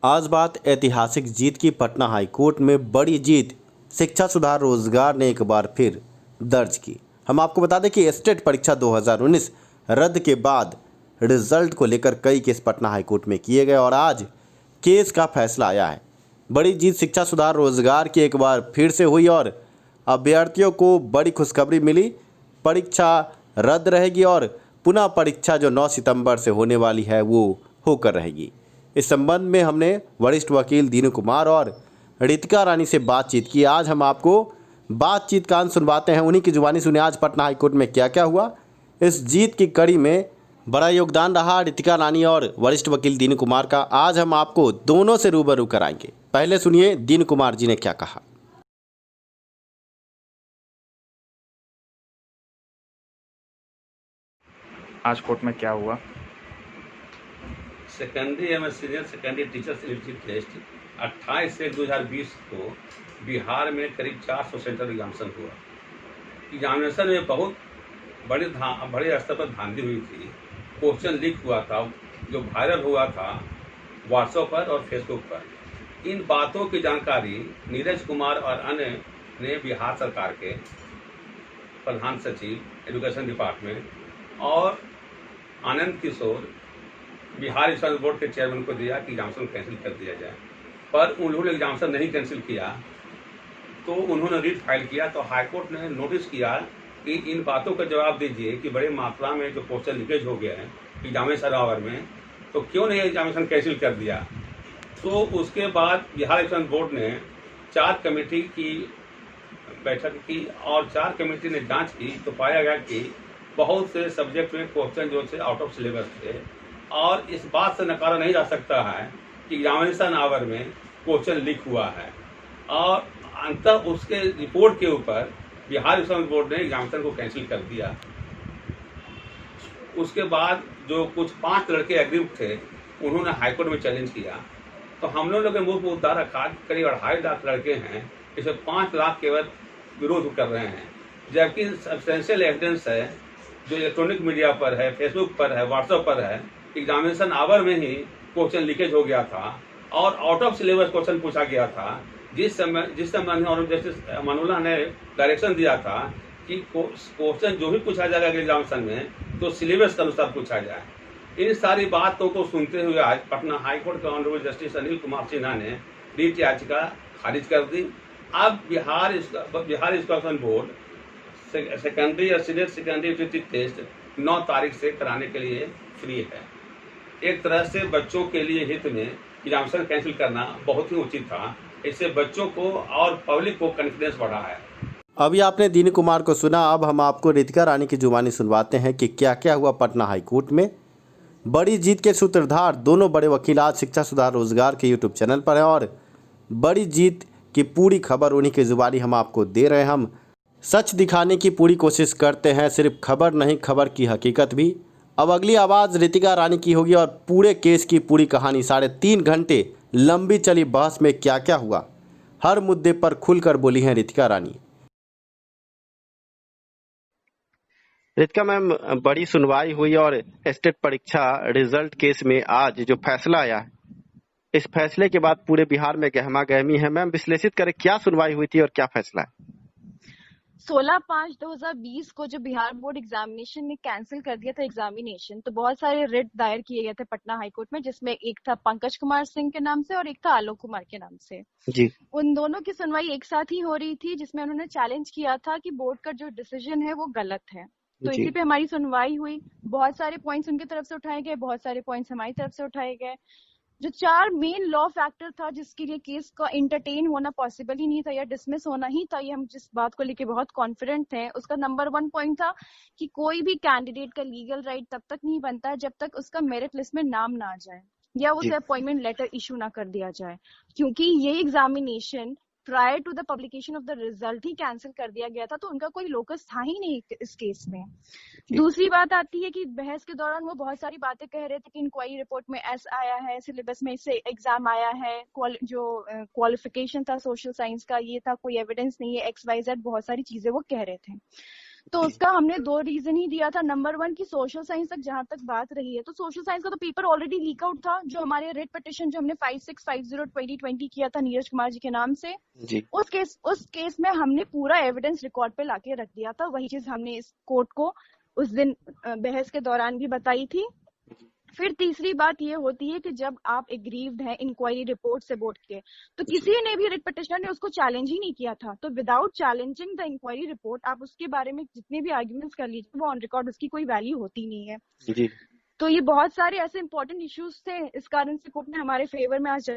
आज बात ऐतिहासिक जीत की। पटना हाईकोर्ट में बड़ी जीत, शिक्षा सुधार रोजगार ने एक बार फिर दर्ज की। हम आपको बता दें कि स्टेट परीक्षा 2019 रद्द के बाद रिजल्ट को लेकर कई केस पटना हाईकोर्ट में किए गए और आज केस का फैसला आया है। बड़ी जीत शिक्षा सुधार रोजगार की एक बार फिर से हुई और अभ्यर्थियों को बड़ी खुशखबरी मिली। परीक्षा रद्द रहेगी और पुनः परीक्षा जो 9 सितंबर से होने वाली है वो होकर रहेगी। इस संबंध में हमने वरिष्ठ वकील दीनू कुमार और रितिका रानी से बातचीत की। आज हम आपको बातचीत का अंश सुनवाते हैं, उन्हीं की जुबानी सुने आज पटना हाईकोर्ट में क्या क्या हुआ। इस जीत की कड़ी में बड़ा योगदान रहा रितिका रानी और वरिष्ठ वकील दीनू कुमार का। आज हम आपको दोनों से रूबरू कराएंगे। पहले सुनिए दीनू कुमार जी ने क्या कहा। आज कोर्ट में क्या हुआ? सेकेंडरी एवं senior secondary teachers eligibility test 28/1/2020 को बिहार में करीब 400 सेंटर एग्जामिनेशन हुआ। एग्जामिनेशन में बहुत बड़े स्तर पर धांधली हुई थी। क्वेश्चन लीक हुआ था जो वायरल हुआ था व्हाट्सएप पर और फेसबुक पर। इन बातों की जानकारी नीरज कुमार और अन्य ने बिहार सरकार के प्रधान सचिव एजुकेशन डिपार्टमेंट और आनंद किशोर बिहार एजुकेशन बोर्ड के चेयरमैन को दिया कि एग्जामिनेशन कैंसिल कर दिया जाए, पर उन्होंने एग्जामिनेशन नहीं कैंसिल किया। तो उन्होंने रिट फाइल किया तो हाईकोर्ट ने नोटिस किया कि इन बातों का जवाब दीजिए कि बड़े मात्रा में जो क्वेश्चन लीकेज हो गया है एग्जामिनेशन आवर में, तो क्यों नहीं एग्जामिनेशन कैंसिल कर दिया। तो उसके बाद बिहार एजुकेशन बोर्ड ने 4 कमेटी की बैठक की और 4 कमेटी ने जांच की तो पाया गया कि बहुत से सब्जेक्ट में क्वेश्चन जो थे आउट ऑफ सिलेबस थे और इस बात से नकारा नहीं जा सकता है कि एग्जामिनेशन आवर में क्वेश्चन लीक हुआ है। और अंततः उसके रिपोर्ट के ऊपर बिहार एजुकेशन बोर्ड ने एग्जामिनेशन को कैंसिल कर दिया। उसके बाद जो कुछ 5 लड़के एग्रीव थे उन्होंने हाईकोर्ट में चैलेंज किया, तो हम लोगों के मुंह मुद्दा रखा करीब 2.5 लाख लड़के हैं, इसमें 5 लाख केवल विरोध कर रहे हैं, जबकि सब्सटेंशियल एविडेंस है जो इलेक्ट्रॉनिक मीडिया पर है, फेसबुक पर है, व्हाट्सएप पर है। एग्जामिनेशन आवर में ही क्वेश्चन लीकेज हो गया था और आउट ऑफ सिलेबस क्वेश्चन पूछा गया था। जिस समय जस्टिस मनोला ने डायरेक्शन दिया था कि क्वेश्चन जो भी पूछा जाएगा एग्जामिनेशन में तो सिलेबस के अनुसार पूछा जाए। इन सारी बातों को सुनते हुए आज पटना हाईकोर्ट के ऑनरेबल जस्टिस अनिल कुमार सिन्हा ने रिट याचिका खारिज कर दी। अब बिहार एजुकेशन बोर्ड सेकेंडरी और सीनियर सेकेंडरी टेस्ट 9 तारीख से कराने के लिए फ्री है। एक तरह से बच्चों के लिए हित में एग्जामिनेशन कैंसिल करना बहुत ही उचित था। इससे बच्चों को और पब्लिक को कॉन्फिडेंस बढ़ा है। अभी आपने दीनू कुमार को सुना, अब हम आपको रितिका रानी की जुबानी सुनवाते हैं कि क्या क्या हुआ पटना हाईकोर्ट में। बड़ी जीत के सूत्रधार दोनों बड़े वकील आज शिक्षा सुधार रोजगार के यूट्यूब चैनल पर हैं और बड़ी जीत की पूरी खबर उन्हीं की जुबानी हम आपको दे रहे हैं। हम सच दिखाने की पूरी कोशिश करते हैं, सिर्फ खबर नहीं, खबर की हकीकत भी। अब अगली आवाज़ रितिका रानी की होगी और पूरे केस की पूरी कहानी 3.5 घंटे लंबी चली बहस में क्या क्या हुआ, हर मुद्दे पर खुलकर बोली हैं रितिका रानी। रितिका मैम, बड़ी सुनवाई हुई और स्टेट परीक्षा रिजल्ट केस में आज जो फैसला आया है, इस फैसले के बाद पूरे बिहार में गहमा गहमी है। मैम, विश्लेषित करें क्या सुनवाई हुई थी और क्या फैसला है। 16/5/2020 को जो बिहार बोर्ड एग्जामिनेशन ने कैंसिल कर दिया था एग्जामिनेशन, तो बहुत सारे रिट दायर किए गए थे पटना हाईकोर्ट में, जिसमें एक था पंकज कुमार सिंह के नाम से और एक था आलोक कुमार के नाम से जी। उन दोनों की सुनवाई एक साथ ही हो रही थी, जिसमें उन्होंने चैलेंज किया था कि बोर्ड का जो डिसीजन है वो गलत है। तो इसी पे हमारी सुनवाई हुई। बहुत सारे पॉइंट्स उनकी तरफ से उठाए गए, बहुत सारे पॉइंट्स हमारी तरफ से उठाए गए। जो 4 मेन लॉ फैक्टर था जिसके लिए केस का इंटरटेन होना पॉसिबल ही नहीं था या डिसमिस होना ही था, ये हम जिस बात को लेके बहुत कॉन्फिडेंट थे, उसका नंबर 1 पॉइंट था कि कोई भी कैंडिडेट का लीगल राइट तब तक नहीं बनता है जब तक उसका मेरिट लिस्ट में नाम ना आ जाए या उसे अपॉइंटमेंट लेटर इशू ना कर दिया जाए, क्योंकि ये examination prior to the publication of the result ही कैंसिल कर दिया गया था, तो उनका कोई लोकस था ही नहीं इस केस में। दूसरी बात आती है कि बहस के दौरान वो बहुत सारी बातें कह रहे थे कि इंक्वायरी रिपोर्ट में ऐसा आया है, सिलेबस में इससे एग्जाम आया है, जो क्वालिफिकेशन था सोशल साइंस का ये था, कोई एविडेंस नहीं है, XYZ बहुत सारी चीजें वो कह रहे थे। तो उसका हमने 2 रीजन ही दिया था। नंबर 1 की सोशल साइंस तक जहां तक बात रही है, तो सोशल साइंस का तो पेपर ऑलरेडी लीक आउट था, जो हमारे रिट पिटिशन जो हमने 5650/2020 किया था नीरज कुमार जी के नाम से जी। उस केस में हमने पूरा एविडेंस रिकॉर्ड पे लाके रख दिया था। वही चीज हमने इस कोर्ट को उस दिन बहस के दौरान भी बताई थी। फिर तीसरी बात ये होती है कि जब आप एग्रीव्ड हैं इंक्वायरी रिपोर्ट से बोर्ड के, तो किसी ने भी रिट पिटिशनर ने उसको चैलेंज ही नहीं किया था। तो without challenging the inquiry report आप उसके बारे में जितने भी आर्ग्यूमेंट्स कर लीजिए, वो ऑन रिकॉर्ड उसकी कोई वैल्यू होती नहीं है। जी। तो ये बहुत सारे ऐसे इंपॉर्टेंट इश्यूज थे, इस कारण से कोर्ट ने हमारे फेवर में आज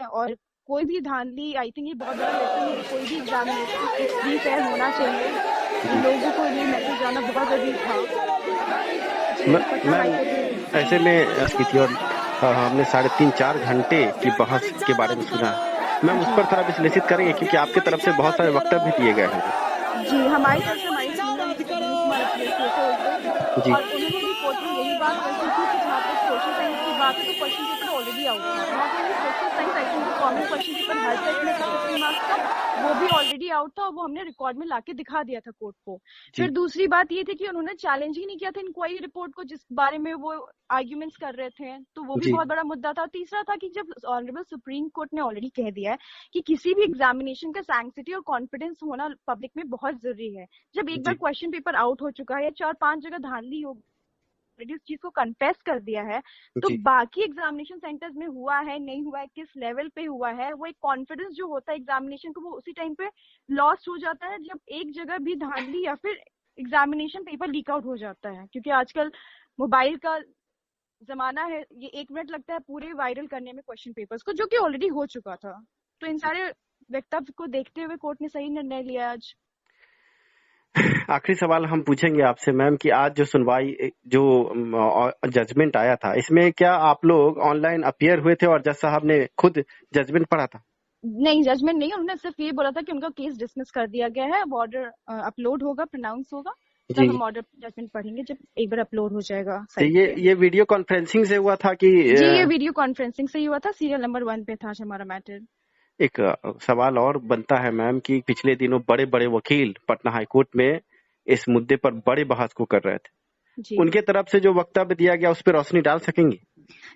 और कोई भी धांधली, आई थिंक ये बहुत बड़ा लेसन है, कोई भी एग्जामिनेशन फ्री फेयर होना चाहिए। लोगों को ये मैसेज जाना बहुत जरूरी था। ऐसे में की थी और हमने 3.5-4 घंटे की बहस के बारे में सुना। मैम उस पर थोड़ा विश्लेषित करेंगे, क्योंकि आपके तरफ से बहुत सारे वक्तव्य दिए गए हैं। जी, हमारी तरफ से हमारी जी, और उन्होंने भी कोर्ट में यही बात रखी थी कि जहाँ तक सोशल साइंस की बात है तो क्वेश्चन पेपर ऑलरेडी आउट था। Not only social science, I think common question paper her set में था 50 मार्क्स का, वो भी ऑलरेडी आउट था और वो हमने रिकॉर्ड में लाके दिखा दिया था कोर्ट को। फिर दूसरी बात ये थी कि उन्होंने चैलेंज ही नहीं किया था इंक्वायरी रिपोर्ट को, जिस बारे में वो आर्ग्यूमेंट्स कर रहे थे, तो वो भी बहुत बड़ा मुद्दा था। तीसरा था कि जब ऑनरेबल सुप्रीम कोर्ट ने ऑलरेडी कह दिया है कि किसी भी एग्जामिनेशन का सैंक्टिटी और कॉन्फिडेंस होना पब्लिक में बहुत जरूरी है। जब एक बार क्वेश्चन पेपर आउट हो चुका है या 4-5 जगह धांधली हो उस चीज को कन्फेस कर दिया है, तो बाकी एग्जामिनेशन सेंटर्स में हुआ है नहीं हुआ है, किस लेवल पे हुआ है, वो एक कॉन्फिडेंस जो होता है एग्जामिनेशन को, वो उसी टाइम पे लॉस्ट हो जाता है जब एक जगह भी धांधली या फिर एग्जामिनेशन पेपर लीक आउट हो जाता है। क्योंकि आजकल मोबाइल का जमाना है, ये 1 मिनट लगता है पूरे वायरल करने में क्वेश्चन पेपर्स को, जो कि ऑलरेडी हो चुका था। तो इन सारे वक्तव्य को देखते हुए कोर्ट ने सही निर्णय लिया आज। आखिरी सवाल हम पूछेंगे आपसे मैम कि आज जो सुनवाई, जो जजमेंट आया था, इसमें क्या आप लोग ऑनलाइन अपीयर हुए थे और जज साहब ने खुद जजमेंट पढ़ा था? नहीं, जजमेंट नहीं, उन्होंने सिर्फ ये बोला था कि उनका केस डिसमिस कर दिया गया है। अब ऑर्डर अपलोड होगा, प्रोनाउंस होगा, तब हम ऑर्डर जजमेंट पढ़ेंगे जब एक बार अपलोड हो जाएगा। तो ये वीडियो कॉन्फ्रेंसिंग से हुआ था कि? जी, ये वीडियो कॉन्फ्रेंसिंग से ही हुआ था। सीरियल नंबर 1 पे था हमारा मैटर। एक सवाल और बनता है मैम कि पिछले दिनों बड़े बड़े वकील पटना हाई कोर्ट में इस मुद्दे पर बड़े बहस को कर रहे थे, उनके तरफ से जो वक्तव्य दिया गया उस पर रोशनी डाल सकेंगी?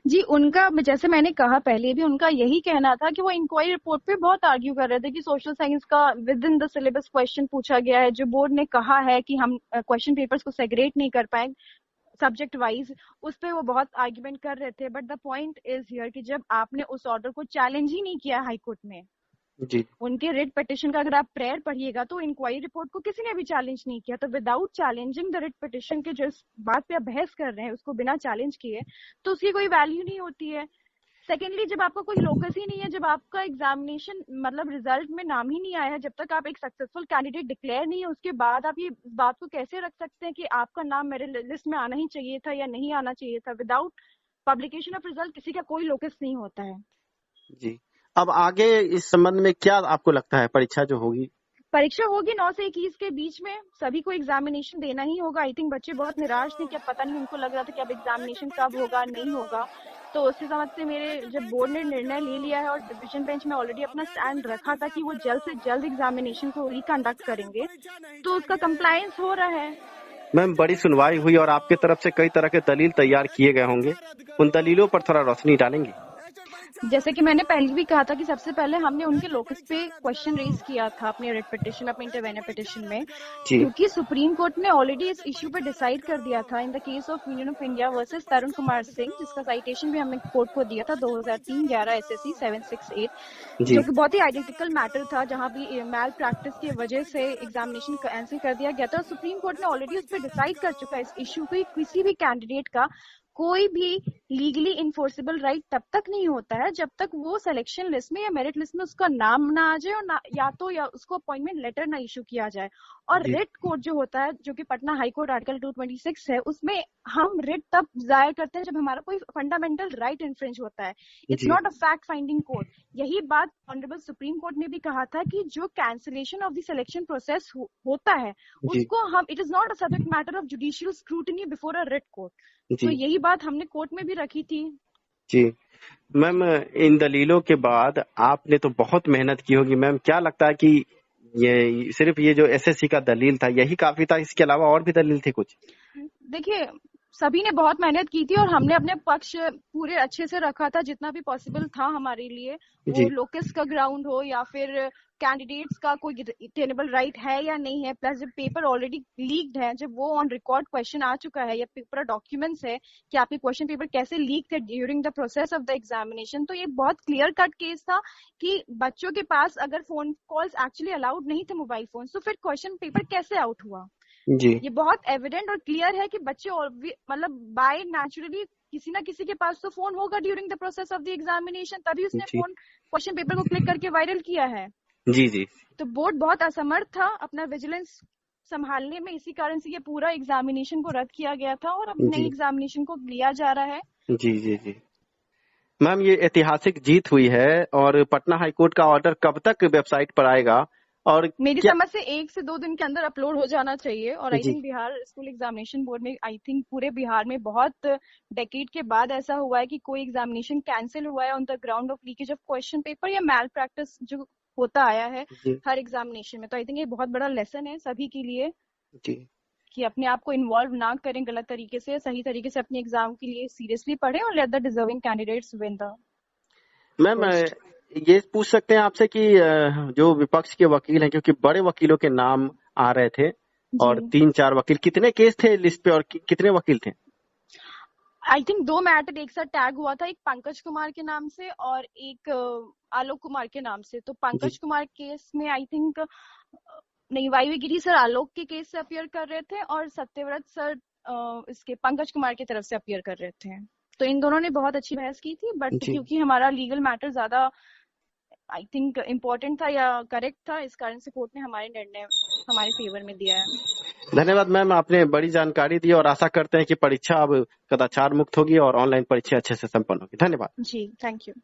जी, उनका, जैसे मैंने कहा पहले भी, उनका यही कहना था कि वो इंक्वायरी रिपोर्ट पे बहुत आर्ग्यू कर रहे थे कि सोशल साइंस का with in the syllabus question पूछा गया है, जो बोर्ड ने कहा है कि हम क्वेश्चन पेपर्स को सेग्रेट नहीं कर पाए सब्जेक्ट वाइज, उस पे वो बहुत आर्ग्यूमेंट कर रहे थे। But the point is here कि जब आपने उस ऑर्डर को चैलेंज ही नहीं किया हाई कोर्ट में, जी, उनके रिट पिटिशन का अगर आप प्रेयर पढ़िएगा तो इंक्वायरी रिपोर्ट को किसी ने भी चैलेंज नहीं किया। तो without challenging the writ petition के जो इस बात पे आप बहस कर रहे हैं उसको बिना चैलेंज किए, तो उसकी कोई वैल्यू नहीं होती है। सेकेंडली, जब आपका कोई लोकस ही नहीं है, जब आपका एग्जामिनेशन मतलब रिजल्ट में नाम ही नहीं आया है, जब तक आप एक सक्सेसफुल कैंडिडेट डिक्लेयर नहीं है, उसके बाद आप ये बात को कैसे रख सकते हैं कि आपका नाम मेरे लिस्ट में आना ही चाहिए था या नहीं आना चाहिए था? विदाउट पब्लिकेशन ऑफ रिजल्ट किसी का कोई लोकस नहीं होता है। जी, अब आगे इस संबंध में क्या आपको लगता है? परीक्षा जो होगी, परीक्षा होगी 9 से 21 के बीच में, सभी को एग्जामिनेशन देना ही होगा। आई थिंक बच्चे बहुत निराश थे, क्या पता नहीं, उनको लग रहा था कि अब एग्जामिनेशन कब होगा नहीं होगा। तो उसी समझ से मेरे जब बोर्ड ने निर्णय ले लिया है और डिवीजन बेंच में ऑलरेडी अपना स्टैंड रखा था कि वो जल्द से जल्द एग्जामिनेशन को रिकंडक्ट करेंगे, तो उसका कंप्लायंस हो रहा है। मैम बड़ी सुनवाई हुई और आपके तरफ से कई तरह के दलील तैयार किए गए होंगे, उन दलीलों पर थोड़ा रोशनी डालेंगे? जैसे कि मैंने पहले भी कहा था कि सबसे पहले हमने उनके लोकस पे क्वेश्चन रेज किया था अपने रिट पिटिशन, अपने इंटरवेनियर पिटिशन में, क्योंकि सुप्रीम कोर्ट ने ऑलरेडी इस इश्यू पे डिसाइड कर दिया था in the case of union of India versus Tarun Kumar Singh, जिसका साइटेशन भी हमने कोर्ट को दिया था 2003-11 SSC 768, जो कि बहुत ही आइडेंटिकल मैटर था, जहां भी मैल प्रैक्टिस की वजह से एग्जामिनेशन कैंसिल कर दिया गया था। सुप्रीम कोर्ट ने ऑलरेडी उस पर डिसाइड कर चुका है इस इश्यू को, किसी भी कैंडिडेट का कोई भी लीगली इन्फोर्सेबल राइट तब तक नहीं होता है जब तक वो सिलेक्शन लिस्ट में या मेरिट लिस्ट में उसका नाम ना आ जाए और या उसको अपॉइंटमेंट लेटर ना इशू किया जाए। और रिट कोर्ट जो होता है, जो कि पटना हाई कोर्ट आर्टिकल 226 है, उसमें हम रिट तब दायर करते हैं जब हमारा कोई फंडामेंटल राइट इन्फ्रिंज होता है। It's not a fact finding court. यही बात ऑनरेबल सुप्रीम कोर्ट ने भी कहा था कि जो cancellation of the selection process होता है उसको हम, it is not a subject matter of judicial scrutiny before a writ court. तो यही बात हमने कोर्ट में भी रखी थी। जी मैम, इन दलीलों के बाद आपने तो बहुत मेहनत की होगी मैम, क्या लगता है कि ये सिर्फ ये जो एसएससी का दलील था यही काफी था, इसके अलावा और भी दलील थे कुछ? देखिए, सभी ने बहुत मेहनत की थी और हमने अपने पक्ष पूरे अच्छे से रखा था जितना भी पॉसिबल था हमारे लिए। वो लोकस का ग्राउंड हो या फिर कैंडिडेट्स का कोई टेनेबल राइट है या नहीं है, प्लस जब पेपर ऑलरेडी लीक्ड है, जब वो ऑन रिकॉर्ड क्वेश्चन आ चुका है या पेपर डॉक्यूमेंट्स है कि आपके क्वेश्चन पेपर कैसे लीक थे during the process of the examination, तो ये बहुत क्लियर कट केस था कि बच्चों के पास अगर फोन कॉल्स एक्चुअली अलाउड नहीं थे मोबाइल फोन, तो फिर क्वेश्चन पेपर कैसे आउट हुआ। जी, ये बहुत एविडेंट और क्लियर है कि बच्चे मतलब बाय नेचुरली किसी ना किसी के पास तो फोन होगा during the process of the examination, तभी उसने फोन क्वेश्चन पेपर को क्लिक करके वायरल किया है। जी जी। तो बोर्ड बहुत असमर्थ था अपना विजिलेंस संभालने में, इसी कारण से ये पूरा एग्जामिनेशन को रद्द किया गया था और अब नई एग्जामिनेशन को लिया जा रहा है। जी जी जी। मैम, ये ऐतिहासिक जीत हुई है और पटना हाईकोर्ट का ऑर्डर कब तक वेबसाइट पर आएगा? और मेरी समझ से 1 से 2 दिन के अंदर अपलोड हो जाना चाहिए। और I think Bihar school examination board में, आई थिंक पूरे बिहार में बहुत डेकेड के बाद ऐसा हुआ है कि कोई एग्जामिनेशन कैंसिल हुआ है on the ground of leakage of question paper या मैल प्रैक्टिस जो होता आया है हर एग्जामिनेशन में। तो आई थिंक ये बहुत बड़ा लेसन है सभी के लिए कि अपने आप को इन्वॉल्व ना करें गलत तरीके से, सही तरीके से अपने एग्जाम के लिए सीरियसली पढ़ें और let the deserving candidates win the. Ma'am, ये पूछ सकते हैं आपसे कि जो विपक्ष के वकील हैं, क्योंकि बड़े वकीलों के नाम आ रहे थे और 3-4 वकील, कितने केस थे लिस्ट पे और कितने वकील थे? आई थिंक 2 मैटर एक साथ टैग हुआ था, एक पंकज कुमार के नाम से और एक आलोक कुमार के नाम से। तो पंकज कुमार केस में आई थिंक नहीं, वाई गिरी सर आलोक के केस से अपीयर कर रहे थे और सत्यव्रत सर इसके पंकज कुमार की तरफ से अपीयर कर रहे थे। तो इन दोनों ने बहुत अच्छी बहस की थी, बट क्योंकि हमारा लीगल मैटर ज्यादा आई थिंक इम्पोर्टेंट था या करेक्ट था, इस कारण से कोर्ट ने हमारे निर्णय हमारे फेवर में दिया है। धन्यवाद मैम, आपने बड़ी जानकारी दी और आशा करते हैं कि परीक्षा अब कदाचार मुक्त होगी और ऑनलाइन परीक्षा अच्छे से संपन्न होगी। धन्यवाद जी, थैंक यू।